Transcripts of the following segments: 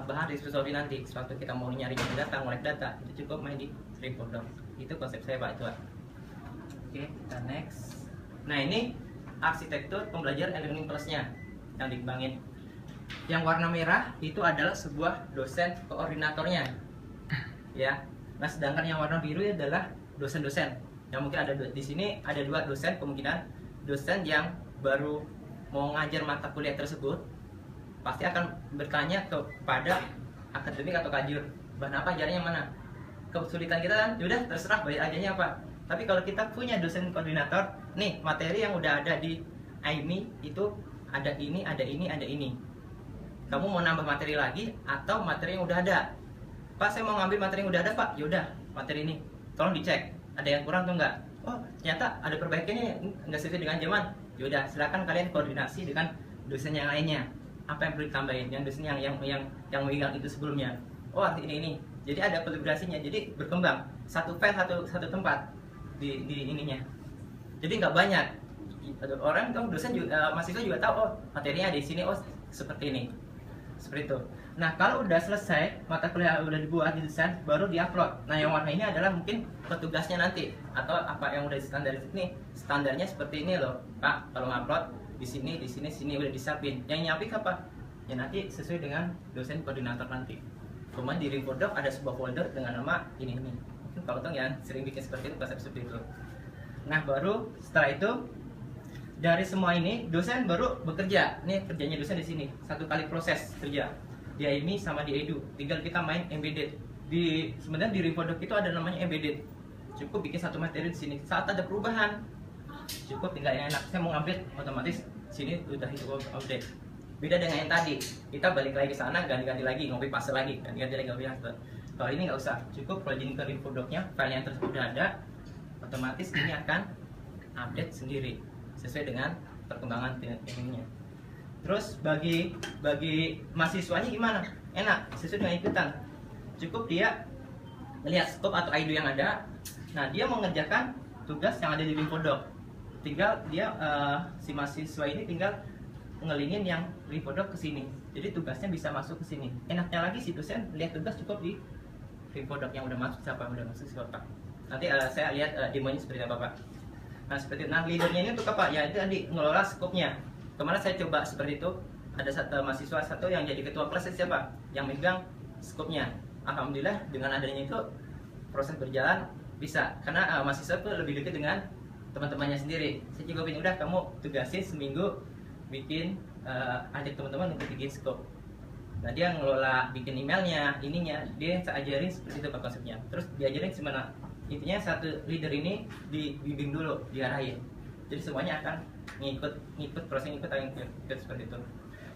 bahan diskusi nanti. Suatu kita mau nyari data, ngolek data, itu cukup main di Reportdoc. Itu konsep saya Pak, itu Pak. Oke, kita next. Nah ini arsitektur pembelajaran e-learning plusnya yang dikembangin. Yang warna merah itu adalah sebuah dosen koordinatornya, ya. Nah sedangkan yang warna biru adalah dosen-dosen. Yang mungkin ada di sini ada 2 dosen, kemungkinan dosen yang baru mau ngajar mata kuliah tersebut pasti akan bertanya kepada akademik atau kajur, bahan apa ajarnya mana. Kesulitan kita kan, yaudah terserah bayar ajarnya apa. Tapi kalau kita punya dosen koordinator, nih materi yang udah ada di AIMI itu ada ini, ada ini, ada ini. Kamu mau nambah materi lagi atau materi yang udah ada? Pak, saya mau ngambil materi yang udah ada Pak. Yaudah, materi ini tolong dicek, ada yang kurang atau enggak. Oh ternyata ada perbaikannya, nggak sesuai dengan zaman. Yaudah, silakan kalian koordinasi dengan dosen yang lainnya. Apa yang perlu ditambahin? Yang dosen yang megang itu sebelumnya. Oh ini. Jadi ada kolaborasinya, jadi berkembang. Satu file satu tempat di ininya. Jadi nggak banyak. Orang tuh dosen juga, mahasiswa juga tahu, oh materinya di sini, oh seperti ini. Seperti itu. Nah kalau udah selesai, mata kuliah udah dibuat, didesain, baru diupload. Nah yang warna ini adalah mungkin petugasnya nanti, atau apa yang udah standar ini, standarnya seperti ini loh Pak. Kalau ngupload di sini udah disiapin. Yang nyapin apa? Ya nanti sesuai dengan dosen koordinator nanti. Kemudian di Reportdoc ada sebuah folder dengan nama ini. Mungkin Pak Utong yang sering bikin seperti itu, konsep seperti itu. Nah baru setelah itu dari semua ini dosen baru bekerja. Ini kerjanya dosen di sini. 1 kali proses kerja. Di AIMI sama di Edu. Tinggal kita main embedded. Sebenarnya di Reportdoc itu ada namanya embedded. Cukup bikin 1 materi di sini. Saat ada perubahan, cukup tinggal yang enak. Saya mau ngambil otomatis sini udah itu update. Beda dengan yang tadi. Kita balik lagi ke sana, ganti-ganti lagi, ngopi paste lagi, ganti-ganti lagi, ngopi paste. Kalau ini nggak usah. Cukup login ke Reportdoc-nya, file yang tersebut udah ada, otomatis ini akan update sendiri sesuai dengan perkembangan ininya. Terus bagi mahasiswanya gimana? Enak, sesuai dengan ikutan. Cukup dia melihat scope atau IDO yang ada. Nah dia mengerjakan tugas yang ada di Reportdoc. Tinggal dia si mahasiswa ini tinggal ngelingin yang Reportdoc ke sini. Jadi tugasnya bisa masuk ke sini. Enaknya lagi si dosen lihat tugas cukup di Reportdoc yang udah masuk, siapa yang udah masuk siapa. Nanti saya lihat demonya seperti apa Pak. Nah seperti itu. Nah leadernya ini untuk apa? Ya itu tadi ngelola skopnya. Kemarin saya coba seperti itu. Ada mahasiswa satu yang jadi ketua kelas siapa? Yang megang skopnya. Alhamdulillah dengan adanya itu proses berjalan bisa. Karena mahasiswa itu lebih dekat dengan teman-temannya sendiri. Saya juga bilang udah kamu tugasin seminggu bikin ajak teman-teman untuk bikin skop. Nah dia ngelola bikin emailnya, ininya dia saya ajarin seperti itu Pak konsepnya. Terus diajarin gimana? Intinya satu leader ini dibimbing dulu, diarahin. Jadi semuanya akan ngikut proses ngikut seperti itu.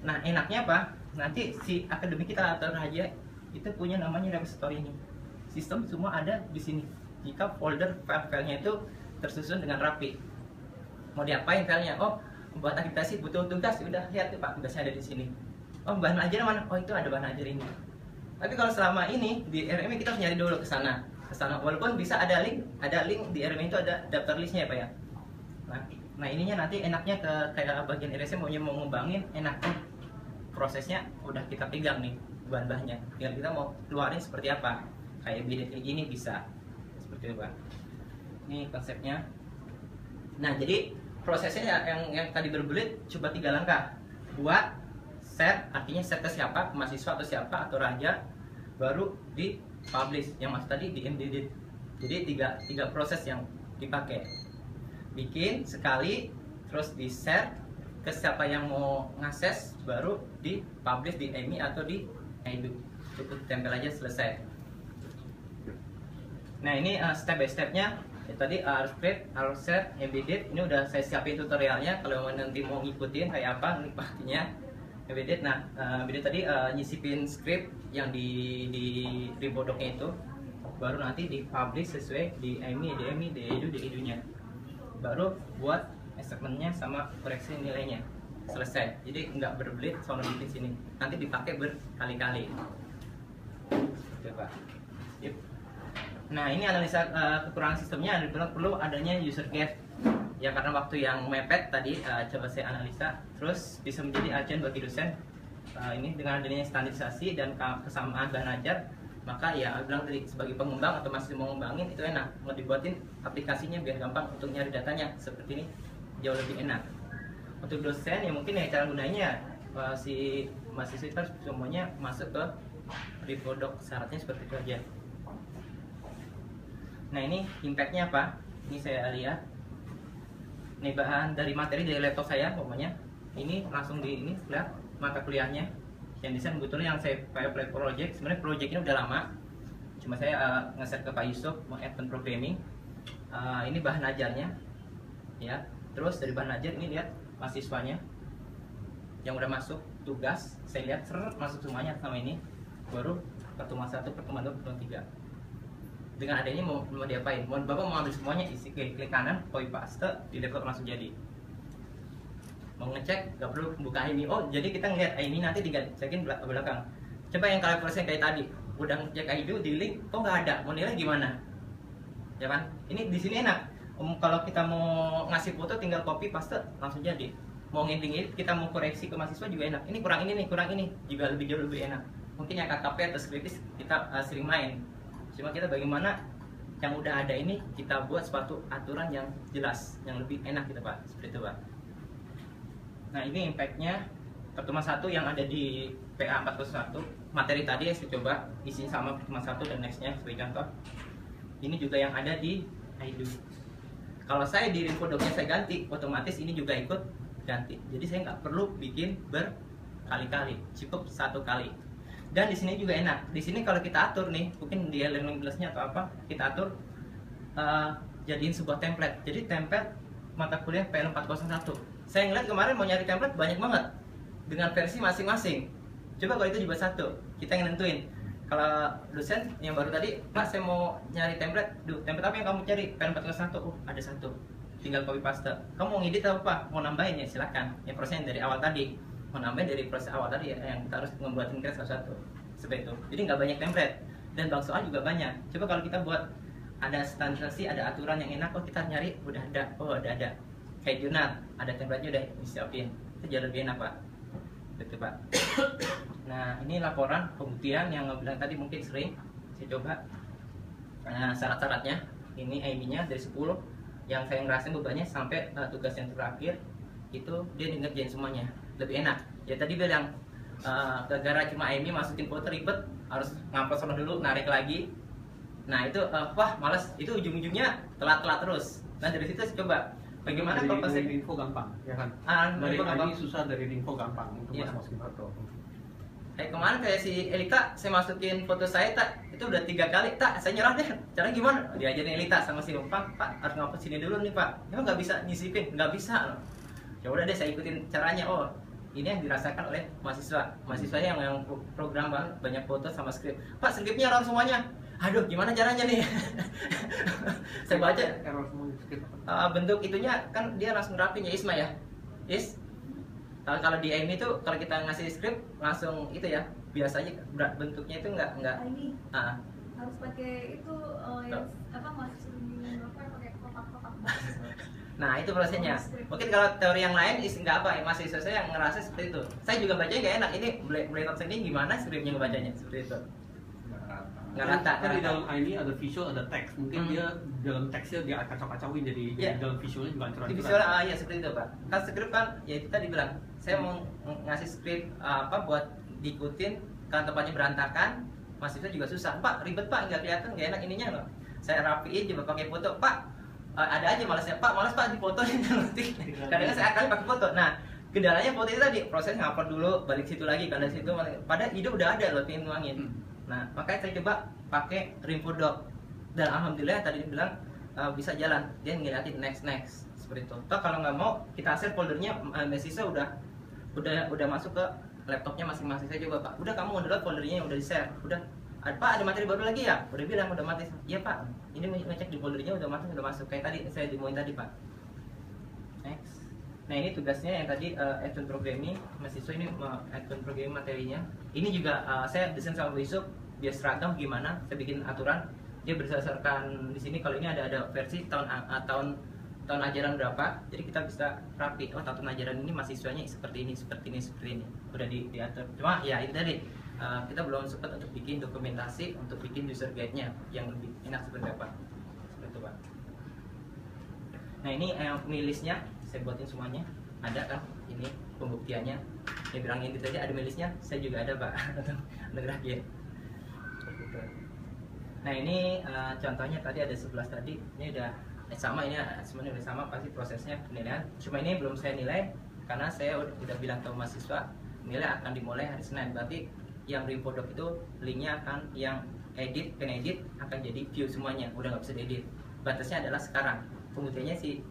Nah enaknya apa? Nanti si akademik kita atau raja itu punya namanya repository ini. Sistem semua ada di sini. Jika folder file-filenya itu tersusun dengan rapi. Mau diapain filenya? Oh buat akreditasi butuh tugas, udah lihat tuh Pak tugasnya ada di sini. Oh bahan ajar mana? Oh itu ada bahan ajar ini. Tapi kalau selama ini di RMI kita harus nyari dulu ke sana. Walaupun bisa ada link di RMI itu ada daftar listnya ya Pak ya. Nah ininya nanti enaknya ke kayak bagian RSM mau ngembangin, enaknya prosesnya udah kita pegang nih bahan-bahannya. Tinggal kita mau keluarin seperti apa. Kayak bidet kayak gini bisa. Seperti itu Pak. Ini konsepnya. Nah jadi prosesnya yang tadi berbelit coba 3 langkah. Buat set, artinya set ke siapa, ke mahasiswa atau siapa atau raja, baru di publish. Yang mas tadi di embedded. Jadi tiga proses yang dipakai. Bikin sekali, terus di share ke siapa yang mau ngakses, baru di publish di AIMI atau di Edu. Cukup tempel aja selesai. Nah ini step by stepnya. Ya, tadi script, share, embedded. Ini udah saya siapin tutorialnya. Kalau nanti mau ngikutin kayak apa nikmatinya embedded. Nah embedded tadi nyisipin script yang di Reportdoc-nya itu, baru nanti di publish sesuai di AIMI, di Edu, di Edunya. Baru buat assessment-nya sama koreksi nilainya. Selesai. Jadi nggak berbelit soal bikin sini. Nanti dipakai berkali-kali. Coba. Yep. Nah ini analisa kekurangan sistemnya, perlu adanya user guide. Ya karena waktu yang mepet tadi coba saya analisa, terus bisa menjadi acuan bagi dosen ini dengan adanya standarisasi dan kesamaan bahan ajar, maka ya aku bilang tadi sebagai pengembang atau masih mau ngembangin itu enak, mau dibuatin aplikasinya biar gampang untuk nyari datanya seperti ini, jauh lebih enak. Untuk dosen ya mungkin ya cara gunanya si mahasiswa itu semuanya masuk ke reproduct, syaratnya seperti itu aja. Nah ini impactnya apa? Ini saya lihat, ini bahan dari materi dari laptop saya pokoknya, ini langsung di ini lihat mata kuliahnya yang desain sebetulnya yang saya pakai project. Sebenarnya project ini udah lama, cuma saya nge-share ke Pak Yusuf mau advance programming. Ini bahan ajarnya ya, terus dari bahan ajar ini lihat mahasiswanya yang udah masuk tugas, saya lihat masuk semuanya sama ini, baru pertemuan 1, pertemuan 2, pertemuan 3. Dengan adanya mau diapain? Mau Bapak mau ambil semuanya, isi klik kanan, copy paste, di laptop langsung jadi. Mau ngecek, gak perlu buka ini. Oh, jadi kita ngeliat ini nanti tinggal cekin belakang. Coba yang kalkulasi kayak tadi, udah ngecek ID di link, kok nggak ada? Mau nilai gimana? Ya kan? Ini di sini enak. Kalau kita mau ngasih foto, tinggal copy paste, langsung jadi. Mau ngending kita mau koreksi ke mahasiswa juga enak. Ini kurang ini nih, kurang ini, juga jauh lebih enak. Mungkin yang KKP atau skriptis kita sering main. Cuma kita bagaimana yang udah ada ini kita buat suatu aturan yang jelas, yang lebih enak gitu Pak, seperti itu Pak. Nah ini impactnya pertemuan 1 yang ada di PA 41. Materi tadi saya coba isinya sama pertemuan 1 dan nextnya sebagai contoh. Ini juga yang ada di IDU. Kalau saya di infodocnya saya ganti, otomatis ini juga ikut ganti. Jadi saya nggak perlu bikin berkali-kali, cukup 1 kali. Dan di sini juga enak. Di sini kalau kita atur nih, mungkin di learning plus-nya atau apa, kita atur jadiin sebuah template. Jadi template mata kuliah PL 401. Saya ngeliat kemarin mau nyari template banyak banget dengan versi masing-masing. Coba kalau itu dibuat 1, kita yang nentuin. Kalau dosen yang baru tadi, Pak saya mau nyari template, template apa yang kamu cari? PL 401. Oh ada 1, tinggal copy paste. Kamu mau ngedit apa? Mau nambahin ya silakan. Yang prosesnya dari awal tadi, mau nambahin dari proses awal tadi ya, yang kita harus membuatin kira satu-satu. Seperti itu. Jadi nggak banyak template dan bank soal juga banyak. Coba kalau kita buat ada standarisasi, ada aturan yang enak, oh kita nyari udah ada, oh udah ada. Kayak jurnal, ada template-nya udah disiapin. Itu jauh lebih enak Pak. Betul Pak. Nah ini laporan pembuktian yang bilang tadi mungkin sering saya coba. Nah syarat-syaratnya ini IMI-nya dari 10 yang saya ngerasain bebannya sampai tugas yang terakhir itu dia ngerjain semuanya, lebih enak. Ya tadi bilang gara-gara cuma IMI masukin foto ribet, harus ngupload sama dulu, narik lagi. Nah itu wah malas, itu ujung-ujungnya telat-telat terus. Nah dari situ saya coba bagaimana kalau dari info gampang, ya kan? Dari ini susah, dari info gampang untuk masukin foto. Kemarin kayak si Elita, saya masukin foto saya tak, itu udah 3 kali tak, saya nyerah deh. Caranya gimana? Diajarin Elita sama si Pak harus ngapus sini dulu nih Pak. Emang nggak bisa nyisipin, nggak bisa loh. Ya udah deh saya ikutin caranya. Oh ini yang dirasakan oleh mahasiswa yang program banyak foto sama skrip. Pak skripnya run semuanya. Aduh gimana caranya nih? Saya baca bentuk itunya kan dia langsung rapin ya Isma ya. Kalau di AIMI itu kalau kita ngasih skrip langsung itu ya, biasanya bentuknya itu enggak harus pakai itu yang apa masukin pakai kotak-kotak. Nah itu prosesnya. Mungkin kalau teori yang lain nggak apa ya, mahasiswa saya yang ngerasa seperti itu. Saya juga bacanya nggak enak. Ini Blaylock ini gimana skripnya ngebacanya seperti itu. Nggak rata. Kan di dalam ini ada visual, ada teks. Mungkin dia dalam teksnya dia kacau-kacauin jadi dalam visualnya juga hancur-hancuran. Di visual ya seperti itu Pak. Kan skrip kan ya itu tadi bilang saya mau ngasih skrip buat diikutin, kan tempatnya berantakan, mahasiswa juga susah. Pak ribet Pak, nggak kelihatan, nggak enak ininya loh. Saya rapiin coba pakai foto Pak. Ada aja malasnya Pak, malas Pak di fotonya nanti. Kadang-kadang saya akan pakai foto. Nah kendalanya foto itu tadi proses ngupload dulu, balik situ lagi, karena situ pada ide udah ada loh, tinggal nuangin. Nah makanya saya coba pakai Rimfodoc dan alhamdulillah tadi dibilang bisa jalan, dia ngeliatin next seperti itu. Toh kalau nggak mau kita share foldernya, mahasiswa udah masuk ke laptopnya masing-masing. Saya coba Pak, udah kamu download foldernya yang udah di share, udah Pak ada materi baru lagi ya? Udah bilang udah mati. Iya Pak, ini ngecek di foldernya udah masuk kayak tadi saya demoin tadi Pak. Next. Nah ini tugasnya yang tadi advance programming, mahasiswa ini advance programming materinya. Ini juga saya desain sama Yusuf biar seragam gimana. Saya bikin aturan dia berdasarkan di sini. Kalau ini ada versi tahun tahun ajaran berapa, jadi kita bisa rapi. Oh, tahun ajaran ini mahasiswanya seperti ini, seperti ini, seperti ini, udah diatur. Cuma ya itu tadi, kita belum sempat untuk bikin dokumentasi, untuk bikin user guide-nya yang lebih enak seperti apa, seperti itu, Pak. Nah, ini listnya saya buatin semuanya, ada kan ini pembuktiannya. Dia bilang ini tadi ada listnya, saya juga ada, Pak. Negara ya. Nah, ini contohnya tadi ada 11 tadi, ini udah sama, ini semuanya udah sama, pasti prosesnya penilaian. Cuma ini belum saya nilai karena saya udah bilang ke mahasiswa nilai akan dimulai hari Senin. Berarti yang Repordoc itu linknya akan yang edit, penedit akan jadi view semuanya, udah nggak bisa diedit. Batasnya adalah sekarang. Pembuktiannya sih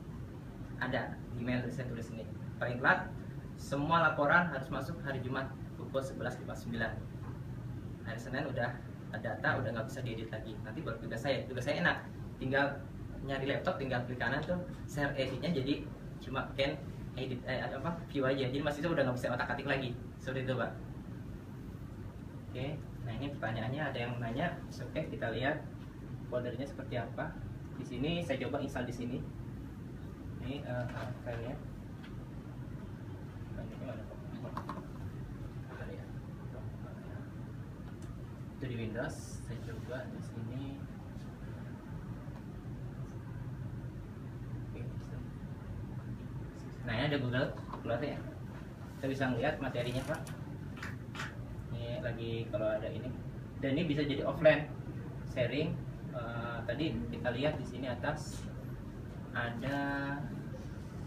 ada di email saya tulis ini. Paling telat semua laporan harus masuk hari Jumat pukul 11.59. Hari Senin udah data, udah nggak bisa diedit lagi. Nanti baru tugas saya enak, tinggal nyari laptop, tinggal klik kanan tuh share editnya, jadi cuma can edit view aja, jadi mahasiswa udah nggak bisa otak-atik lagi, seperti itu, Pak. Oke, nah ini pertanyaannya, ada yang nanya. Oke, kita lihat foldernya seperti apa. Di sini saya coba install di sini. Ini filenya. Ini mana, Pak? Kita lihat. Itu di Windows, saya coba di sini. Nah, ini ada Google keluar ya. Kita bisa melihat materinya, Pak. Ini lagi kalau ada ini. Dan ini bisa jadi offline sharing. Tadi kita lihat di sini atas ada,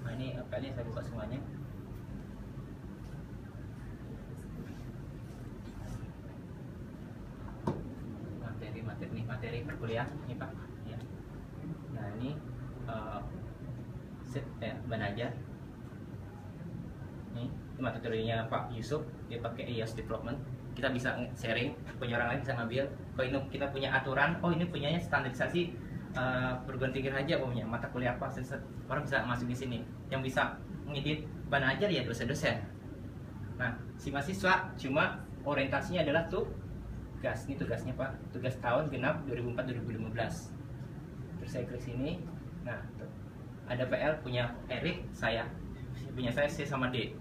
nah ini kali saya buka semuanya. Materi perkuliahan ini, Pak. Ya. Nah, ini set Banajar. Ini materinya Pak Yusuf, dia pakai iOS development. Kita bisa sharing, punya orang lain bisa ngambil. Kalau ini kita punya aturan, oh ini punyanya standarisasi perguruan tinggi aja, punya mata kuliah apa, orang bisa masuk di sini. Yang bisa ngedit Banajar ya dosen-dosen. Nah, si mahasiswa cuma orientasinya adalah tugas. Ini tugasnya, Pak, tugas tahun genap 2004-2015. Terus saya klik sini. Nah, tuh. Ada PL punya Erik, saya punya saya C sama D.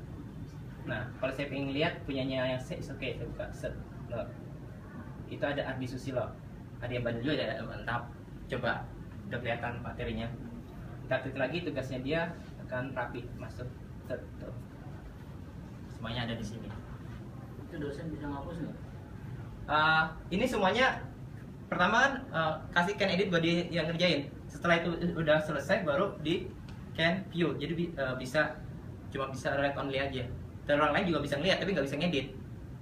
Nah, kalau saya ingin lihat punyanya yang C, oke, saya buka set. Loh. Itu ada Ardi Susilo, ada yang Bandung juga, ada mantap. Coba, udah kelihatan materinya. Kita klik lagi, tugasnya dia akan rapi masuk. Set, tuh. Semuanya ada di sini. Itu dosen bisa ngapus nggak? Ini semuanya pertama kan kasih can edit buat dia yang ngerjain. Setelah itu udah selesai baru di can view. Jadi bisa cuma bisa read only aja. Dan orang lain juga bisa ngeliat tapi nggak bisa ngedit.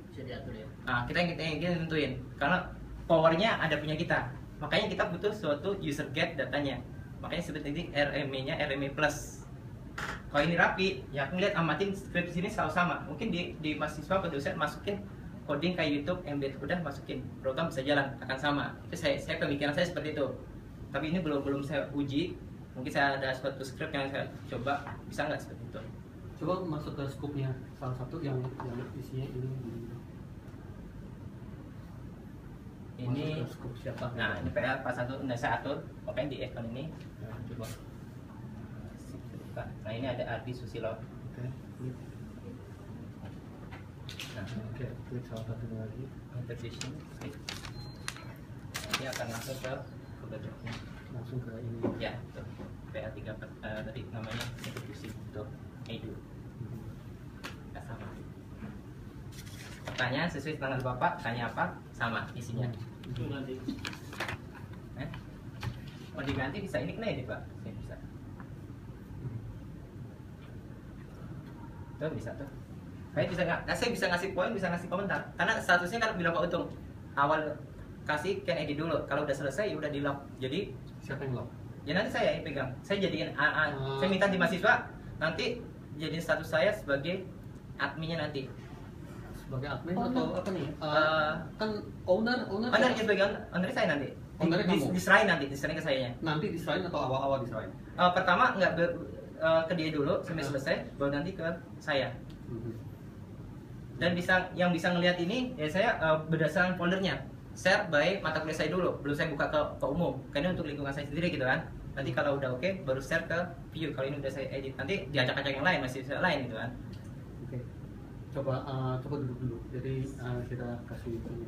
Bisa diatur ya. Nah, kita yang tentuin karena powernya ada punya kita. Makanya kita butuh suatu user get datanya. Makanya seperti ini RME-nya RME plus. Kalau ini rapi, ya aku ngeliat amatin script sini selalu sama. Mungkin di mahasiswa atau dosen masukin coding kayak YouTube, embed udah masukin program bisa jalan akan sama. Itu saya pemikiran saya seperti itu. Tapi ini belum saya uji. Mungkin saya ada suatu script yang saya coba bisa nggak seperti itu. Coba masuk ke scope-nya salah satu yang isinya ini. Ini scope siapa? nah ini PL pas satu udah saya atur. Pokoknya di icon ini. Nah, coba. Nah, ini ada Ardi Susilo. Oke. Nah, Oke, klik salah satu lagi. intervision. Ini akan masuk ke Doc-nya. Langsung ke ini. Ya, tuh. PL3 tadi namanya intervision untuk edu. Nggak sama. Pertanyaan sesuai standar Bapak, tanya apa? Sama isinya. Itu nanti. Mau diganti bisa, ini kena edit, Pak. Saya bisa. Tuh bisa tuh. Saya bisa ngasih poin, bisa ngasih komentar. Karena statusnya kan bilang Pak Untung awal kasih can edit dulu. Kalau udah selesai ya udah di lock. Jadi Siapa yang lock? ya nanti saya yang pegang. Saya jadiin saya minta di mahasiswa nanti jadiin status saya sebagai adminnya nanti. Sebagai admin Owner. atau apa nih? Kan owner Owner yang pegang, owner saya nanti. Ownernya kamu? Diserahin nanti, diserahin ke sayanya. nanti diserahin atau awal-awal diserahin? Pertama nggak ke dia dulu sampai selesai, baru nanti ke saya. Dan yang bisa ngelihat ini ya saya berdasarkan foldernya. Share by mata kuliah saya dulu, belum saya buka ke umum. Karena untuk lingkungan saya sendiri gitu kan. Nanti kalau udah oke, baru share ke view. Kalau ini udah saya edit, nanti diacak-acak yang lain, masih bisa lain gitu kan. Oke. Coba duduk dulu. Jadi kita kasih